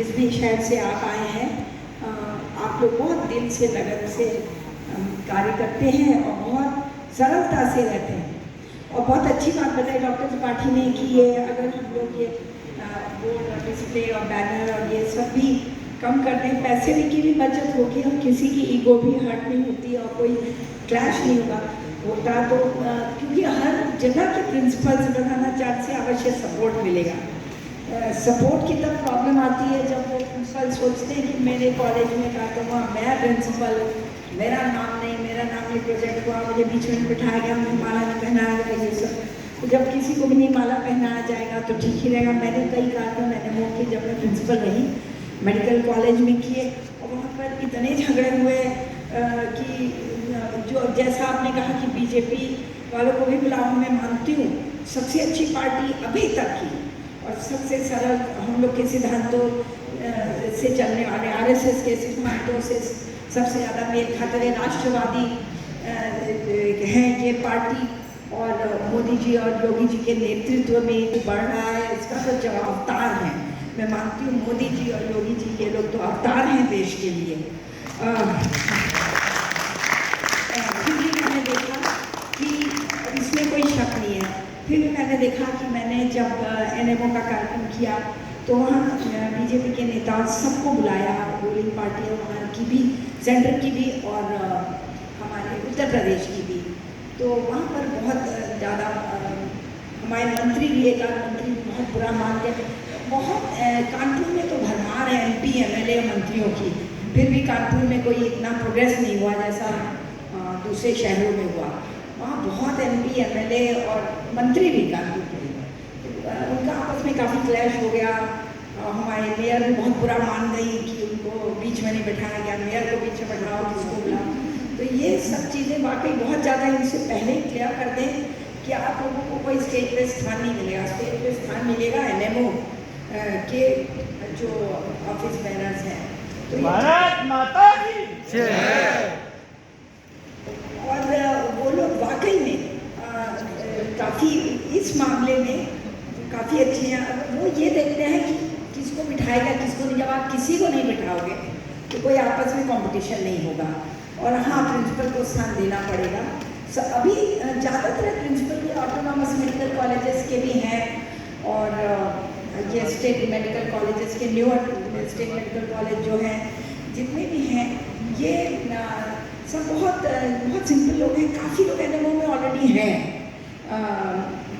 जिस भी शहर से आप आए हैं, आप लोग बहुत दिल से लगन से कार्य करते हैं और बहुत सरलता से रहते हैं। और बहुत अच्छी बात बताई डॉक्टर त्रिपाठी ने कि ये अगर हम लोग ये बोर्ड और डिस्प्ले और बैनर और ये सब भी कम कर दें, पैसे की भी बचत होगी और किसी की ईगो भी हर्ट नहीं होती और कोई क्लैश नहीं होता तो क्योंकि हर जगह के प्रिंसिपल्स प्रधानाचार्य से अवश्य सपोर्ट मिलेगा। सपोर्ट की तब प्रॉब्लम आती है जब वो प्रिंसिपल सोचते हैं कि मेरे कॉलेज में का तो वहाँ मैं प्रिंसिपल, मेरा नाम नहीं, मेरा नाम ये प्रोजेक्ट हुआ, मुझे बीच में बिठाया गया, मुझे माला नहीं पहनाया गया, ये सब। तो जब किसी को भी नहीं माला पहनाया जाएगा तो ठीक ही रहेगा। मैंने कई कार्य मैंने मौके जब मैं प्रिंसिपल रही मेडिकल कॉलेज में किए और वहाँ पर इतने झगड़े हुए कि जो जैसा आपने कहा कि बीजेपी वालों को भी बुलाओ, मैं मानती हूँ सबसे अच्छी पार्टी अभी तक की और सबसे सरल हम लोग के सिद्धांतों से चलने वाले आरएसएस के सिद्धांतों से सबसे ज़्यादा मेल खाते हुए राष्ट्रवादी हैं ये पार्टी और मोदी जी और योगी जी के नेतृत्व में बढ़ रहा है, इसका तो जवाब अवतार है। मैं मानती हूँ मोदी जी और योगी जी ये लोग तो अवतार हैं देश के लिए। फिर भी मैंने देखा कि इसमें कोई शक नहीं है। फिर भी मैंने देखा कि मैंने जब एनएमओ का कार्यक्रम किया तो वहाँ बीजेपी के नेताओं सबको बुलाया, रूलिंग पार्टियों वहाँ की भी, सेंटर की भी और हमारे उत्तर प्रदेश की भी। तो वहाँ पर बहुत ज़्यादा हमारे मंत्री भी, एक आध मंत्री बहुत बुरा मान गए। बहुत कानपुर में तो भरमार है एमपी एमएलए मंत्रियों की, फिर भी कानपुर में कोई इतना प्रोग्रेस नहीं हुआ जैसा दूसरे शहरों में हुआ। वहाँ बहुत एमपी एमएलए और मंत्री भी कानपुर के, उनका आपस में काफ़ी क्लैश हो गया। हमारे मेयर भी बहुत बुरा मान गई कि उनको बीच में नहीं बैठाया गया, मेयर को बीच में बैठाओ, किसको बुलाओ। तो ये सब चीज़ें वाकई बहुत ज़्यादा इनसे पहले ही क्लियर कर दें कि आप लोगों को कोई स्टेज पे स्थान नहीं मिलेगा। स्टेज पे स्थान मिलेगा एनएमओ के जो ऑफिस बैनर्स हैं। तो भारत माता की जय। और वो लोग वाकई में काफ़ी इस मामले में काफ़ी अच्छे हैं। वो ये देखते हैं कि किसको बिठाएगा किसको नहीं। जब आप किसी को नहीं बिठाओगे तो कोई आपस में कंपटीशन नहीं होगा और हाँ, प्रिंसिपल को स्थान देना पड़ेगा। अभी ज़्यादातर प्रिंसिपल भी ऑटोनॉमस मेडिकल कॉलेजेस के भी हैं और ये स्टेट मेडिकल कॉलेजेस के न्यूअर स्टेट मेडिकल कॉलेज जो हैं जितने भी हैं ये सब बहुत सिंपल लोग हैं। काफ़ी लोग एनएमओ में ऑलरेडी हैं।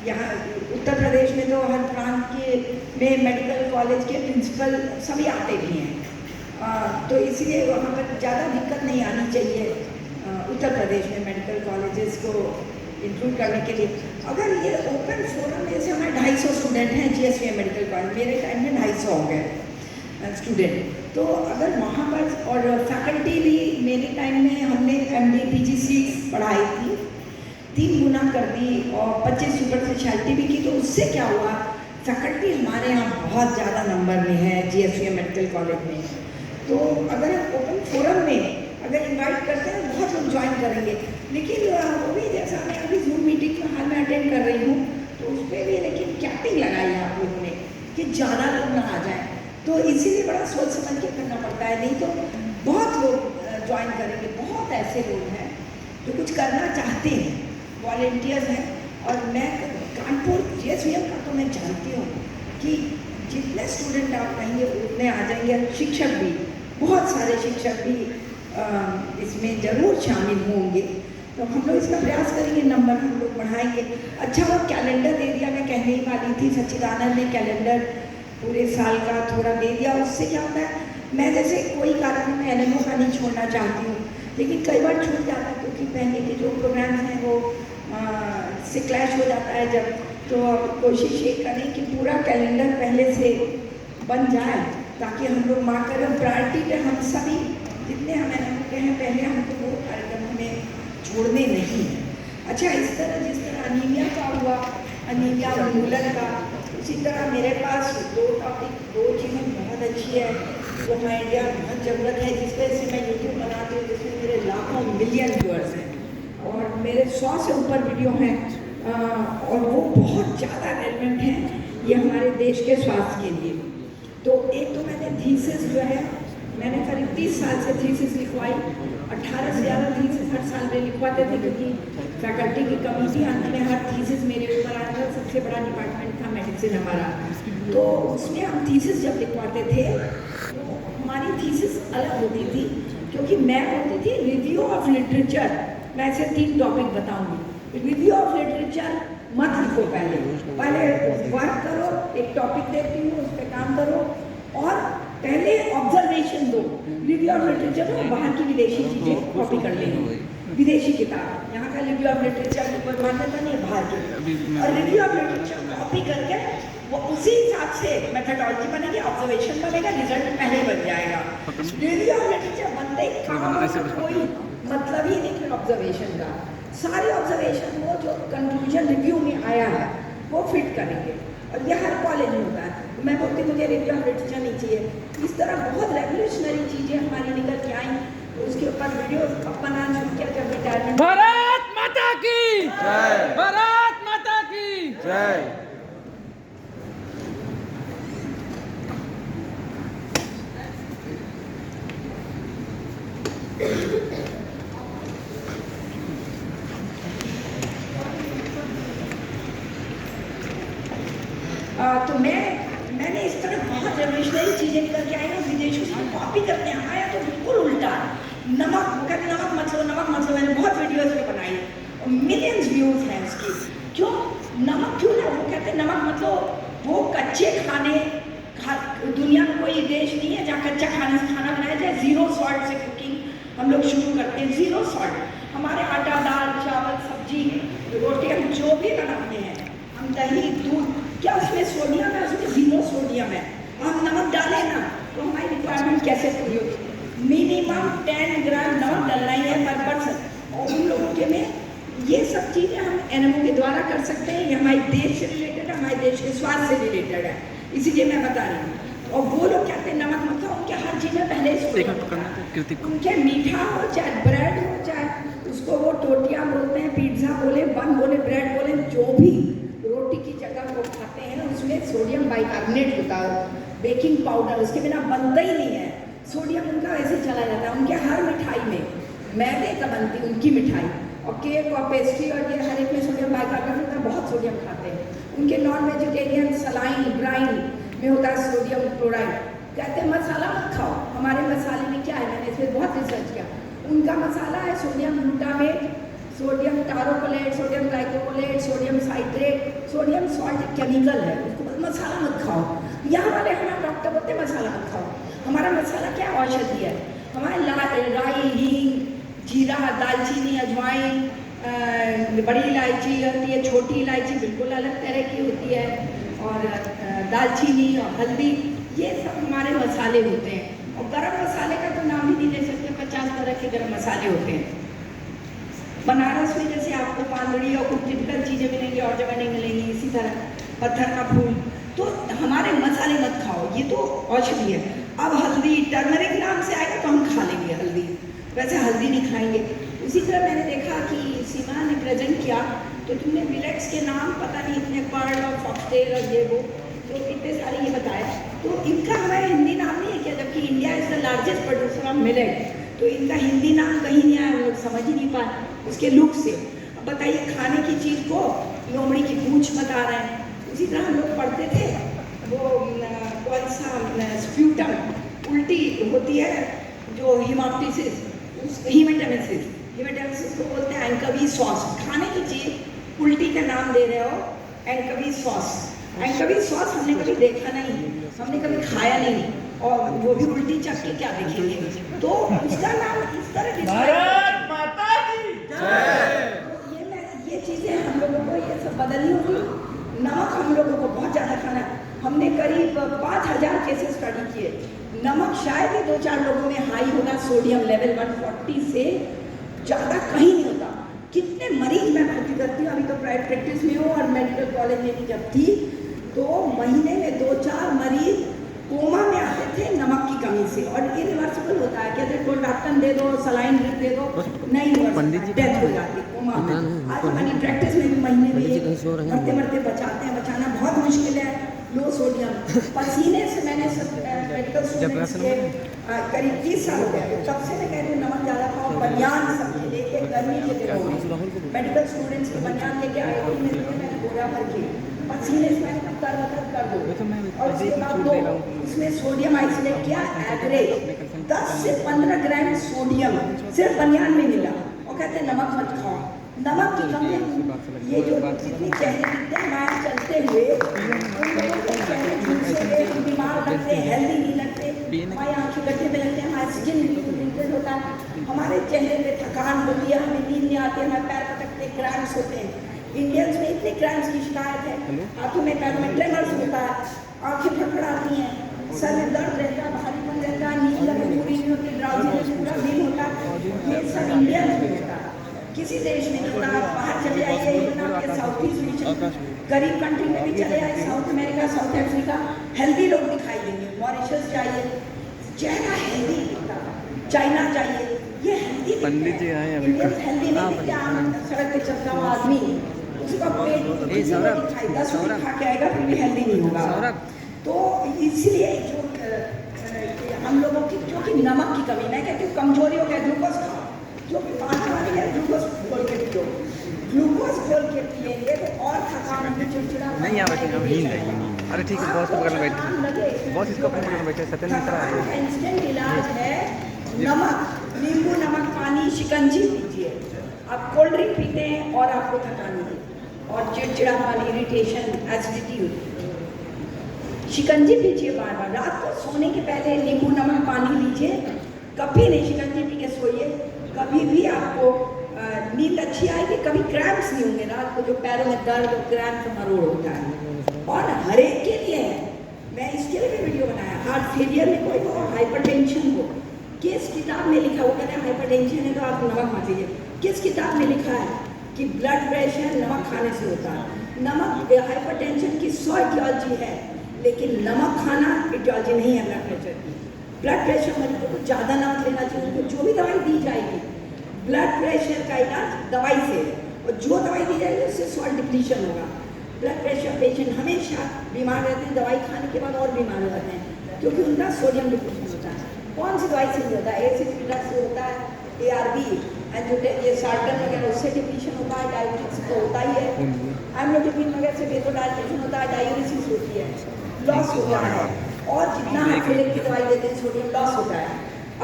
यहाँ उत्तर प्रदेश में तो हर प्रांत के में मेडिकल कॉलेज के प्रिंसिपल सभी आते भी हैं। तो इसलिए वहाँ पर ज़्यादा दिक्कत नहीं आनी चाहिए उत्तर प्रदेश में मेडिकल कॉलेजेस को इंक्लूड करने के लिए। अगर ये ओपन फोरम जैसे हमारे 250 स्टूडेंट हैं जीएसवीएम मेडिकल कॉलेज, मेरे टाइम में 250 हो गए स्टूडेंट। तो अगर वहाँ पर और फैकल्टी भी मेरे टाइम में हमने एमडी पीजीसी पढ़ाई थी 3 गुना कर दी और 25 सुपर स्पेशलिटी भी की। तो उससे क्या हुआ, फैकल्टी हमारे यहाँ बहुत ज़्यादा नंबर में है जीएसवीएम मेडिकल कॉलेज में। तो अगर ओपन फोरम में अगर इनवाइट करते हैं बहुत लोग ज्वाइन करेंगे। लेकिन वो भी जैसा मैं अभी जूम मीटिंग में हाल में अटेंड कर रही हूँ तो उस पर भी लेकिन कैपिंग लगाई है आप लोगों ने कि ज़्यादा लोग ना आ जाए। तो इसीलिए बड़ा सोच समझ के करना पड़ता है, नहीं तो बहुत लोग ज्वाइन करेंगे। बहुत ऐसे लोग हैं जो कुछ करना चाहते हैं, वॉलेंटियर्स हैं। और मैं कानपुर जीएसवीएम का तो मैं जानती हूँ कि जितने स्टूडेंट आप कहेंगे उतने आ जाएंगे। शिक्षक भी, बहुत सारे शिक्षक भी इसमें ज़रूर शामिल होंगे। तो हम लोग इसका प्रयास करेंगे, नंबर हम लोग बढ़ाएंगे। अच्छा वो कैलेंडर दे दिया, मैं कहने ही वाली थी, सच्चिदानंद ने कैलेंडर पूरे साल का थोड़ा दे दिया। उससे क्या होता है, मैं जैसे कोई कारण में एनएमओ का नहीं छोड़ना चाहती हूँ लेकिन कई बार छूट जाता है क्योंकि पहले के जो प्रोग्राम्स हैं वो से क्लैश हो जाता है जब। तो कोशिश ये करें कि पूरा कैलेंडर पहले से बन जाए ताकि हम लोग मार्क करें। प्रायोरिटी पे हम सभी जितने हम एनएमओ के हैं पहले हमको वो कार्यक्रम हमें छोड़ने नहीं हैं। अच्छा, इस तरह जिस तरह अनीमिया का हुआ, अनीमिया उन्मूलन का, उसी तरह मेरे पास 2 चीज़ें बहुत अच्छी है जो हमारे इंडिया में बहुत ज़रूरत है, जिस वजह से मैं यूट्यूब बनाती हूँ जिसमें मेरे लाखों मिलियन व्यूअर्स हैं और मेरे 100 से ऊपर वीडियो हैं और वो बहुत ज़्यादा रेलेवेंट हैं ये हमारे देश के स्वास्थ्य के लिए। तो एक तो मैंने थीसिस जो है, मैंने करीब 30 साल से थीसिस लिखवाई। 18 से ज़्यादा थीसिस हर साल में लिखवाते थे, क्योंकि फैकल्टी की कमी थी। अंत में हर थीसिस मेरे ऊपर आया था। सबसे बड़ा डिपार्टमेंट था मेडिसिन हमारा, तो उसमें हम थीसिस जब लिखवाते थे तो हमारी थीसिस अलग होती थी, क्योंकि मैं होती थी रिव्यू ऑफ लिटरेचर। मैं ऐसे 3 टॉपिक बताऊंगी। रिव्यू ऑफ लिटरेचर मत लिखो, पहले वर्क करो, एक टॉपिक देती हूँ उस पर काम करो, और पहले ऑब्जर्वेशन दो। रिव्यू ऑफ लिटरेचर में बाहर की विदेशी चीज़ें कॉपी कर लेंगे, विदेशी किताब। यहाँ का रिव्यू ऑफ लिटरेचर की कोई मान्यता नहीं है बाहर की। और रिव्यू ऑफ लिटरेचर कॉपी करके वो उसी हिसाब से मेथडोलॉजी बनेगी, ऑब्जर्वेशन बनेगा, रिजल्ट पहले बन जाएगा। रिव्यू ऑफ लिटरेचर बनते ही काम का कोई मतलब ही नहीं कि ऑब्जर्वेशन का। सारे ऑब्जर्वेशन वो जो कंक्लूजन रिव्यू में आया है वो फिट करेंगे, और यह हर कॉलेज में होता है। मैं बोलती मुझे रिव्यू ऑफ लिटरेचर नहीं चाहिए। इस तरह बहुत रेवोल्यूशनरी चीज़ें हमारी निकल के आई, तो उसके ऊपर वीडियो बनाना शुरू किया जब रिटायरमेंट। भारत माता की जय, भारत माता की जय। तो मैंने इस तरह बहुत रेवोल्यूशनरी चीज़ें निकल के आई ना, विदेशों से कॉपी करते हैं। आया तो बिल्कुल उल्टा। नमक, वो कहते नमक मत लो, नमक मत लो। मैंने बहुत वीडियोस में बनाई और मिलियंस व्यूज हैं इसकी। क्यों नमक क्यों ना, वो कहते नमक मत लो। वो कच्चे खाने, दुनिया में कोई देश नहीं है जहाँ कच्चा खाना बनाया जाए। 0 सॉल्ट से कुकिंग हम लोग शुरू करते हैं, 0 सॉल्ट। हमारे आटा, दाल, चावल, सब्जी, रोटी, हम जो भी बनाते हैं, हम दही, दूध, क्या उसमें सोडियम है? उसमें 0 सोडियम है। हम नमक डालें ना तो हमारी रिक्वायरमेंट कैसे पूरी होगी? मिनिमम 10 ग्राम नमक डालना ही है पर पर्सन। और उन लोगों के में ये सब चीज़ें हम एनएमओ के द्वारा कर सकते हैं। ये हमारे देश से रिलेटेड है, हमारे देश के स्वास्थ्य से रिलेटेड है, इसीलिए मैं बता रही हूँ। और वो लोग कहते हैं नमक मत खाओ, उनके हर चीज़ में पहले से उनके मीठा हो, चाहे ब्रेड हो, चाहे उसको वो टोटियाँ बोलते हैं, पिज्ज़ा बोले, बन बोले, ब्रेड बोले, जो भी रोटी की जगह वो खाते हैं उसमें सोडियम बाइकार्बोनेट होता है, बेकिंग पाउडर, उसके बिना बनता ही नहीं है। सोडियम उनका वैसे चला जाता है। उनके हर मिठाई में मैदे का बनती है उनकी मिठाई, और केक और पेस्ट्री और ये हर एक में सोडियम बाइकार्बोनेट होता है। बहुत सोडियम खाते हैं। उनके नॉन वेजिटेरियन सलाइन ब्राइन में होता है सोडियम क्लोराइड। कहते हैं मसाला मत खाओ। हमारे मसाले में क्या है, मैंने इस पर बहुत रिसर्च किया। उनका मसाला है sodium glutamate, sodium taurocholate, sodium glycolate, sodium citrate, sodium salt chemical है। उसको मसाला मत खाओ। यहाँ वाले हमारे डॉक्टर बोलते हैं मसाला मत खाओ। हमारा मसाला क्या औषधि है। हमारे राई, हींग, जीरा, दालचीनी, अजवाइन, बड़ी इलायची होती है, छोटी इलायची बिल्कुल अलग तरह की होती है, और दालचीनी और हल्दी, ये सब हमारे मसाले होते हैं। और गरम मसाले का तो नाम ही नहीं ले सकते, 50 तरह के गरम मसाले होते हैं। बनारस में जैसे आपको पानड़ी और कुछ टिपिकल चीज़ें मिलेंगी और जगह नहीं मिलेंगी, इसी तरह पत्थर का फूल। तो हमारे मसाले मत खाओ, ये तो औषधि है। अब हल्दी, टर्मरिक नाम से आएगा तो हम खा लेंगे हल्दी, वैसे हल्दी नहीं खाएंगे। उसी तरह मैंने देखा कि सीमा ने प्रेजेंट किया, तो तुमने मिलेट्स के नाम पता नहीं इतने, पर्ल और फॉक्सटेल और ये वो, तो इतने सारे ये बताए। तो इनका हमारे हिंदी नाम नहीं है क्या, जबकि India is the largest producer of millet. तो इनका हिंदी नाम कहीं नहीं आया, हम लोग समझ ही नहीं पाए उसके लुक से। अब बताइए, खाने की चीज़ को लोमड़ी की पूंछ बता रहे हैं। उसी तरह हम लोग पढ़ते थे वो कौन सा स्प्यूटम, उल्टी होती है जो हिमाप्टिसिस, हिमेटेमेसिस को बोलते हैं एंकवी सॉस। खाने की चीज़ उल्टी का नाम दे रहे हो एंकवी सॉस। एंकवी सॉस हमने कभी देखा नहीं, हमने कभी खाया नहीं, और वो भी उल्टी चख के क्या देखेंगे। तो उसका नाम इस तरह भारत माता की जय। ये चीज़ें हम लोगों को ये सब बदलनी होगी। नमक हम लोगों को बहुत ज़्यादा खाना है। हमने करीब 5000 केसेस स्टडी किए। नमक शायद ही 2-4 लोगों में हाई होगा, सोडियम लेवल 140 से ज़्यादा कहीं नहीं होता। कितने मरीज मैं भर्ती करती हूँ, अभी तो प्राइवेट प्रैक्टिस में हूँ और मेडिकल कॉलेज में भी जब थी, तो महीने में 2-4 मरीज कोमा में आते थे नमक की कमी से। और इरिवर्सिबल होता है, कहते हैं कोल्डाक्टन दे दो, सलाइन ड्रिप दे दो, नहीं रिवर्सिबल, डेथ हो जाती है कोमा में। आज हमारी प्रैक्टिस में भी महीने में मरते मरते बचाते हैं। बचाना बहुत मुश्किल है, लो सोडियम। पसीने से मैंने सब मेडिकल स्टूडेंट्स के करीब 30 साल हो गए, तब से मैं कह रही हूँ नमक ज़्यादा खाओ। बनियान सबके लेके गर्मी के दिनों में मेडिकल स्टूडेंट्स के बनियान लेके आए थे, मैंने बोरा भर के पसीने से मैंने तर कर दो। और उसके बाद दो उसमें सोडियम आइसोलेट किया, एवरेज 10 से 15 ग्राम सोडियम सिर्फ बनियान में मिला, और कहते हैं नमक मत खाओ। नमक की कमी, ये जो जितनी चेहरे दिखते हैं हमारे चलते हुए, उन लोगों के चेहरे झुलसे हुए, बीमार लगते हैं, हेल्दी नहीं लगते, हमारी आँखें गड्ढे में लगते हैं, हमारा स्किन इरिटेट होता है, हमारे चेहरे पे थकान होती है, हमें नींद नहीं आती, हमारे पैर पटकते क्रैम्प्स होते हैं। इंडियंस में इतने क्रैम्प्स की शिकायत है, हाथों में पैरों में ट्रेमर्स होता है, आँखें फड़फड़ाती हैं, सर में दर्द रहता है, भारीपन रहता है, नींद लगे पूरी नहीं होती, ड्राउजीनेस पूरा दिन होता है। ये सब इंडियंस में होता है, किसी देश में नहीं होता। आप बाहर चले आइए, इवन आपके साउथ ईस्ट रीजन गरीब कंट्री में भी चले आए, south America, south Africa, healthy लोग दिखाई देंगे। मॉरिशस जाइए, चेहरा हेल्दी दिखता है। चाइना जाइए, ये हेल्दी पंडित जी आए अभी। इंडियन हेल्दी नहीं दिखते। आम सड़क पे चलता हुआ आदमी, उसका पेट दिखाई 10 रोटी खा के आएगा फिर भी हेल्दी नहीं होगा। तो इसलिए जो हम लोगों की क्योंकि नमक की कमी, मैं कहती हूँ कमजोरी हो गया, ग्लूकोज खाओ, जो भी पानी वाली है ग्लूकोज खोल के पियो, ग्लूकोज खोल के पिएंगे तो और थकान होगी, चिड़चिड़ा नहीं आ बैठे, नींद है। अरे ठीक है, बॉस को पकड़ना बैठे, बॉस इसको पकड़ना बैठे, सत्यन मिश्रा है। इंस्टेंट इलाज है नमक, नींबू नमक पानी, शिकंजी पीजिए। आप कोल्ड ड्रिंक पीते हैं और आपको थकान होगी और चिड़चिड़ापन, इरिटेशन, एसिडिटी होती है। शिकंजी पीजिए बार बार, रात को सोने के पहले नींबू नमक पानी लीजिए, कभी नहीं शिकंजी पी के सोइए, कभी भी आपको नींद अच्छी आएगी, कभी क्रैम्प्स नहीं होंगे रात को, जो पैरों में दर्द और क्रैम्प मरोड़ होता है। और हर एक के लिए है, मैं इसके लिए भी वीडियो बनाया, हार्ट फेलियर में कोई हो, हाइपरटेंशन हो, किस किताब में लिखा, वो कहते हैं हाइपरटेंशन है तो आप नमक मत लीजिए, किस किताब में लिखा है कि ब्लड प्रेशर नमक खाने से होता है? नमक हाइपरटेंशन की 100 इटियोलॉजी है, लेकिन नमक खाना इटियोलॉजी नहीं है ब्लड प्रेशर की। ब्लड प्रेशर मरीजों को ज़्यादा नमक लेना चाहिए, उनको जो भी दवाई दी जाएगी, ब्लड प्रेशर का इलाज दवाई से है, और जो दवाई दी जाएगी उससे सॉल्ट डिप्लीशन होगा। ब्लड प्रेशर पेशेंट हमेशा बीमार रहते हैं, दवाई खाने के बाद और बीमार हो जाते हैं, क्योंकि उनका सोडियम डिप्लीशन होता है। कौन सी दवाई से नहीं होता है? एसिडिक ड्रग से होता है, ARB ये साल्टन वगैरह उससे डिप्लीशन होता है, डायबिटिक्स तो होता ही है, एम्लोडिपिन वगैरह से वेसोडाइलेशन होता है, डायूरिसिस होती है, लॉस होता है, और जितना आप फिलिप की दवाई देते हैं सोडियम लॉस होता है।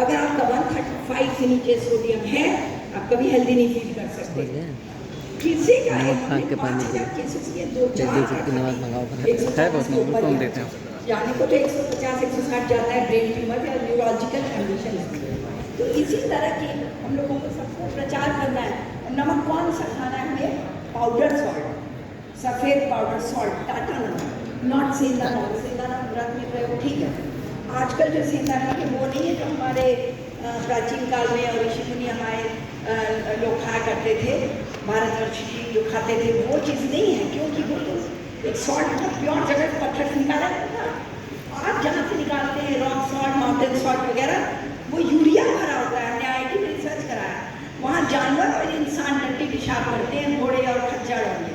अगर आपका 135 से नीचे सोडियम है, आप कभी हेल्दी नहीं फील कर सकते। किसी का जाने को तो 150-160 जाता है ब्रेन ट्यूमर या न्यूरोलॉजिकल कंडीशन। तो इसी तरह की हम लोगों को सबको प्रचार करना है। नमक कौन सा खाना है हमें? पाउडर सॉल्ट, सफ़ेद पाउडर सॉल्ट, टाटा नमक, नॉट सेंधा नमक। सेंधा नमक व्रत में प्रयोग ठीक है, आजकल जो सेंधा नमक है वो नहीं है जो हमारे प्राचीन काल में और ऋषि मुनि हमारे लोग खाया करते थे, भारतवर्ष की जो खाते थे वो चीज़ नहीं है, क्योंकि वो तो एक सॉल्ट बहुत प्योर जगह पत्थर से निकाला जाता है। आज जहाँ से निकालते हैं रॉक सॉल्ट, माउंटेन सॉल्ट वगैरह, वो यूरिया भरा होता है। हमने IIT में रिसर्च कराया, वहाँ जानवर और इंसान टट्टी पेशाब करते हैं, घोड़े और खच्चर वाले,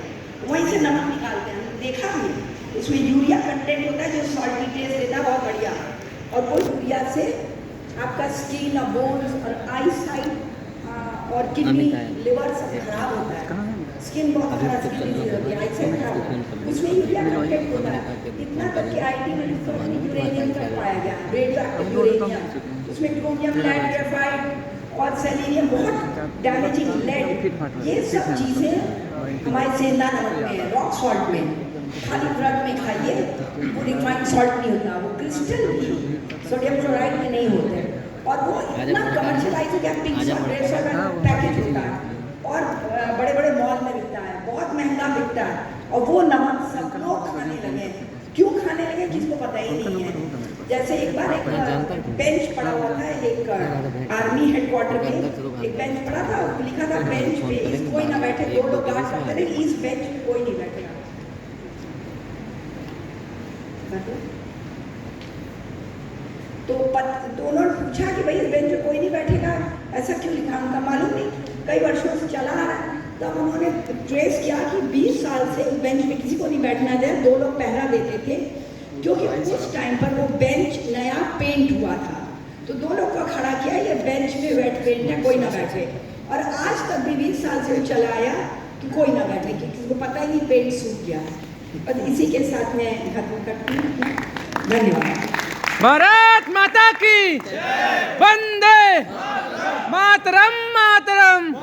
वहीं से नमक निकालते हैं। हमने देखा हमने उसमें यूरिया कंटेंट होता है जो सॉल्टी टेस्ट देता है, बहुत बढ़िया। और वो यूरिया से आपका स्किन और बोन्स और आई साइट और किडनी, लिवर सब खराब होता है। स्किन बहुत खराब, स्किन डिजीज होती है, आई साइट खराब, उसमें यूरिया कंटेंट होता है। इतना तक कि IIT में रिसर्च में यूरेनियम का पाया गया, रेडियो एक्टिव यूरेनियम, उसमें क्रोमियम, लेड, ग्रेफाइट और सेलेनियम, बहुत डैमेजिंग लेड, ये सब चीज़ें हमारे सेंधा नमक में है, रॉक सॉल्ट में। खाली व्रत में खाइए, वो रिफाइंड सॉल्ट नहीं होता, वो क्रिस्टल भी सोडियम क्लोराइड में नहीं होते, और वो इतना कमर्शियलाइज हो गया, 300-150 का पैकेज होता है और बड़े बड़े मॉल में बिकता है, बहुत महंगा बिकता है। और वो नमक सब लोग खाने लगे। क्यों खाने लगे किसको पता ही नहीं है। जैसे एक बार एक बेंच पड़ा हुआ था, एक आर्मी हेडक्वार्टर में एक बेंच पड़ा था, लिखा था बेंच पे कोई ना बैठे, 2 लोग गार्ड करते रहे, इस बेंच पे कोई नहीं बैठेगा। तो दोनों ने पूछा कि भाई इस बेंच पे कोई नहीं बैठेगा, ऐसा क्यों लिखा? उनका मालूम नहीं, कई वर्षों से चला आ रहा है। तब उन्होंने ट्रेस किया कि 20 साल से उस बेंच पे किसी को नहीं बैठना दिया, 2 लोग पहरा देते थे, क्योंकि उस टाइम पर वो बेंच नया पेंट हुआ था, तो दोनों को खड़ा किया, ये बेंच में वेट पेंट है, कोई ना बैठे। और आज तक भी 20 साल से वो चला आया कि कोई ना बैठे, क्योंकि उसको पता ही नहीं पेंट सूख गया। और इसी के साथ मैं खत्म करती हूँ। धन्यवाद। भारत माता की वंदे मातरम, मातरम।